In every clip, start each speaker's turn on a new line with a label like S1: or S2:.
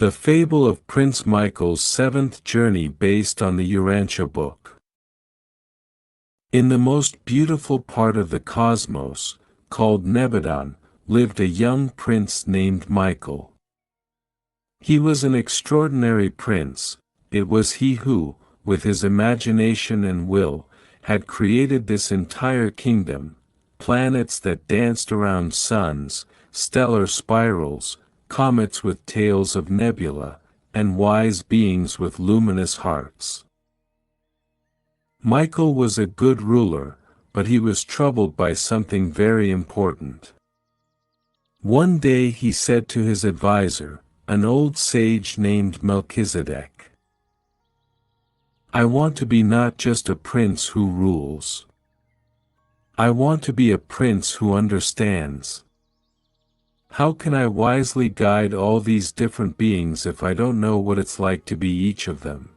S1: The Fable of Prince Michael's Seventh Journey based on the Urantia book. In the most beautiful part of the cosmos, called Nebadon, lived a young prince named Michael. He was an extraordinary prince. It was he who, with his imagination and will, had created this entire kingdom, planets that danced around suns, stellar spirals, comets with tails of nebula, and wise beings with luminous hearts. Michael was a good ruler, but he was troubled by something very important. One day he said to his advisor, an old sage named Melchizedek, "I want to be not just a prince who rules. I want to be a prince who understands. How can I wisely guide all these different beings if I don't know what it's like to be each of them?"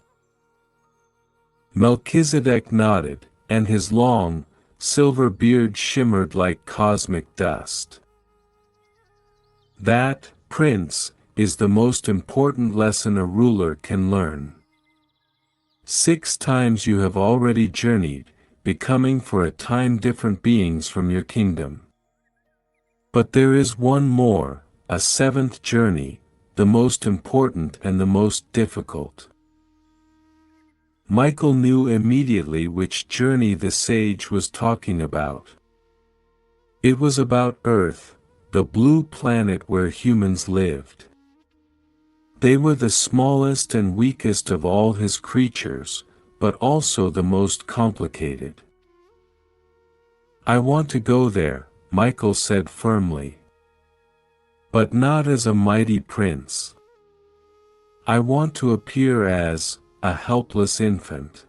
S1: Melchizedek nodded, and his long, silver beard shimmered like cosmic dust. "That, Prince, is the most important lesson a ruler can learn. 6 times you have already journeyed, becoming for a time different beings from your kingdom. But there is one more, a 7th journey, the most important and the most difficult." Michael knew immediately which journey the sage was talking about. It was about Earth, the blue planet where humans lived. They were the smallest and weakest of all his creatures, but also the most complicated. "I want to go there," Michael said firmly. "But not as a mighty prince. I want to appear as a helpless infant.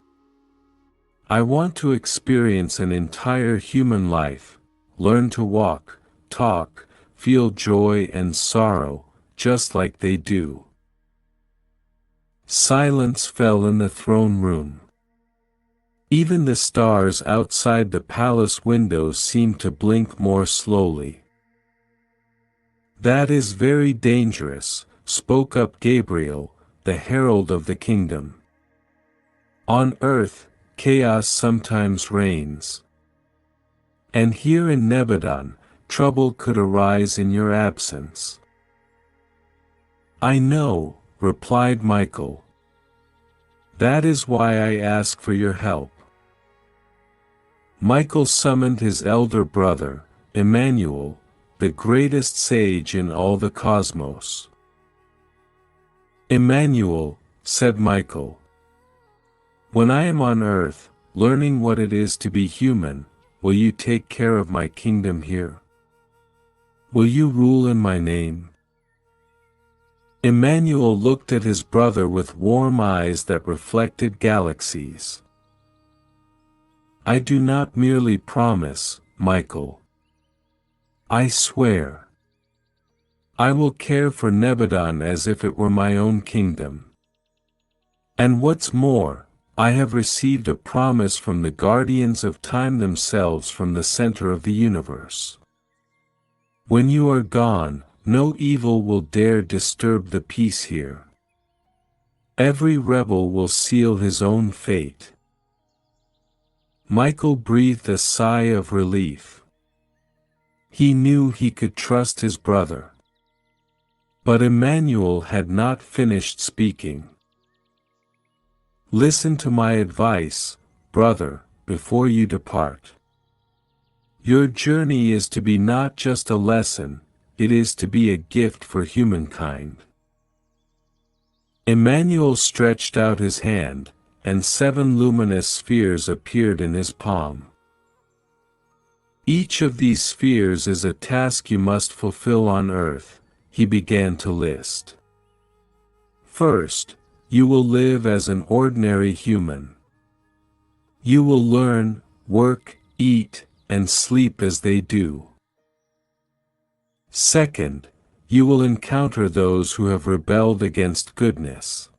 S1: I want to experience an entire human life, learn to walk, talk, feel joy and sorrow, just like they do." Silence fell in the throne room. Even the stars outside the palace windows seemed to blink more slowly. "That is very dangerous," spoke up Gabriel, the herald of the kingdom. "On Earth, chaos sometimes reigns. And here in Nebadon, trouble could arise in your absence." "I know," replied Michael. "That is why I ask for your help." Michael summoned his elder brother, Emmanuel, the greatest sage in all the cosmos. "Emmanuel," said Michael, "when I am on Earth, learning what it is to be human, will you take care of my kingdom here? Will you rule in my name?" Emmanuel looked at his brother with warm eyes that reflected galaxies. "I do not merely promise, Michael. I swear. I will care for Nebadon as if it were my own kingdom. And what's more, I have received a promise from the guardians of time themselves from the center of the universe. When you are gone, no evil will dare disturb the peace here. Every rebel will seal his own fate." Michael breathed a sigh of relief. He knew he could trust his brother. But Emmanuel had not finished speaking. "Listen to my advice, brother, before you depart. Your journey is to be not just a lesson, it is to be a gift for humankind." Emmanuel stretched out his hand, and 7 luminous spheres appeared in his palm. "Each of these spheres is a task you must fulfill on Earth," he began to list. "First, you will live as an ordinary human. You will learn, work, eat, and sleep as they do. Second, you will encounter those who have rebelled against goodness.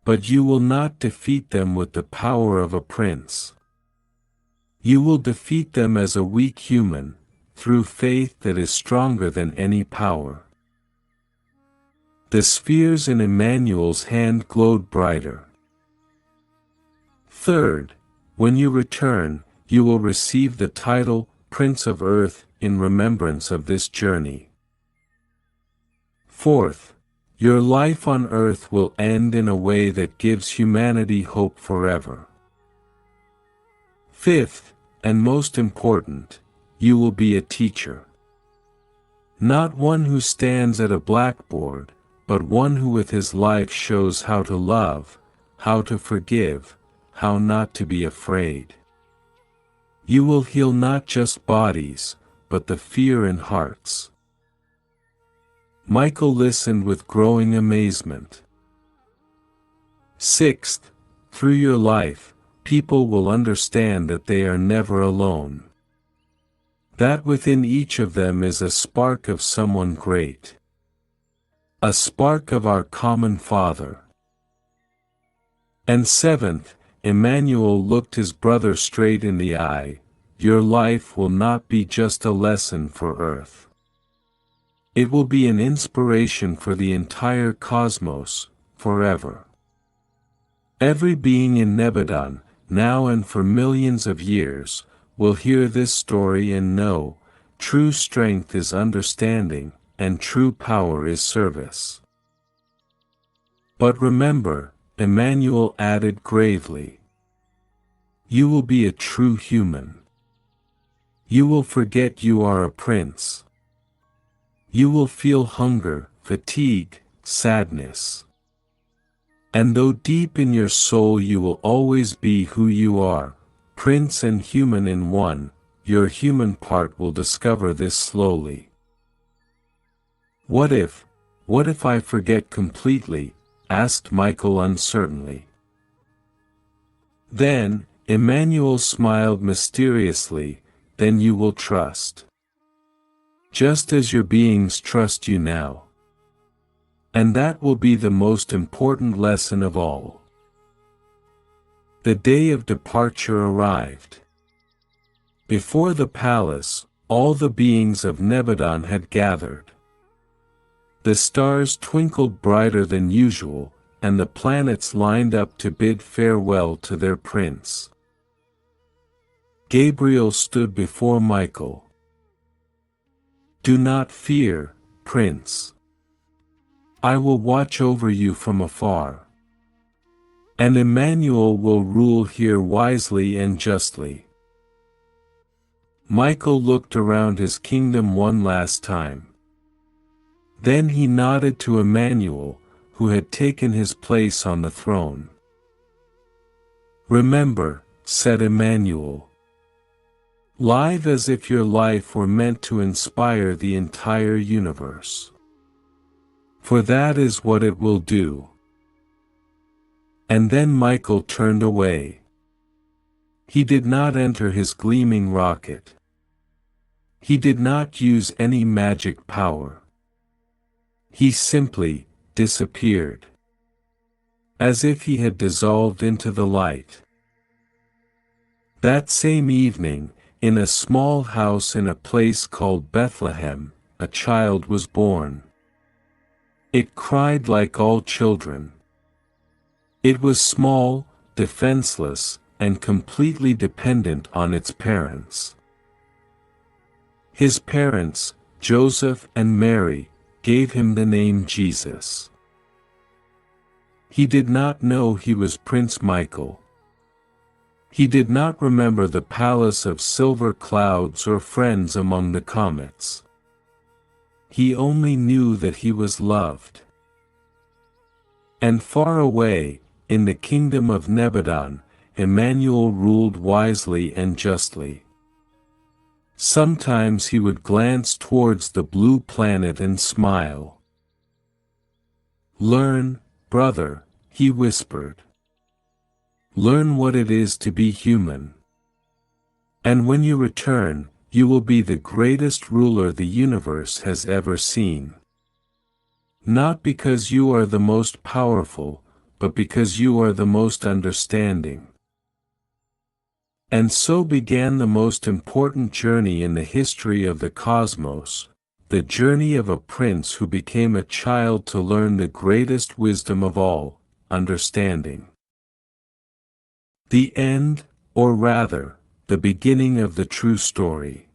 S1: But you will not defeat them with the power of a prince. You will defeat them as a weak human, through faith that is stronger than any power. The spheres in Emmanuel's hand glowed brighter. Third, when you return, you will receive the title, Prince of Earth, in remembrance of this journey. Fourth, your life on earth will end in a way that gives humanity hope forever. Fifth, and most important, you will be a teacher. Not one who stands at a blackboard, but one who with his life shows how to love, how to forgive, how not to be afraid. You will heal not just bodies, but the fear in hearts. Michael listened with growing amazement. Sixth, through your life, people will understand that they are never alone. That within each of them is a spark of someone great. A spark of our common Father. And seventh, Emmanuel looked his brother straight in the eye. Your life will not be just a lesson for Earth. It will be an inspiration for the entire cosmos, forever. Every being in Nebadon, now and for millions of years, will hear this story and know, true strength is understanding, and true power is service. But remember, Emmanuel added gravely, you will be a true human. You will forget you are a prince. You will feel hunger, fatigue, sadness. And though deep in your soul you will always be who you are, prince and human in one, your human part will discover this slowly. What if I forget completely? Asked Michael uncertainly. Then, Emmanuel smiled mysteriously, then you will trust. Just as your beings trust you now. And that will be the most important lesson of all. The day of departure arrived. Before the palace, all the beings of Nebadon had gathered. The stars twinkled brighter than usual, and the planets lined up to bid farewell to their prince. Gabriel stood before Michael. Do not fear, Prince. I will watch over you from afar. And Emmanuel will rule here wisely and justly. Michael looked around his kingdom one last time. Then he nodded to Emmanuel, who had taken his place on the throne. Remember, said Emmanuel. Live as if your life were meant to inspire the entire universe. For that is what it will do. And then Michael turned away. He did not enter his gleaming rocket. He did not use any magic power. He simply disappeared. As if he had dissolved into the light. That same evening, in a small house in a place called Bethlehem, a child was born. It cried like all children. It was small, defenseless, and completely dependent on its parents. His parents, Joseph and Mary, gave him the name Jesus. He did not know he was Prince Michael. He did not remember the palace of silver clouds or friends among the comets. He only knew that he was loved. And far away, in the kingdom of Nebadon, Emmanuel ruled wisely and justly. Sometimes he would glance towards the blue planet and smile. Learn, brother, he whispered. Learn what it is to be human. And when you return, you will be the greatest ruler the universe has ever seen. Not because you are the most powerful, but because you are the most understanding. And so began the most important journey in the history of the cosmos, the journey of a prince who became a child to learn the greatest wisdom of all, understanding. The end, or rather, the beginning of the true story.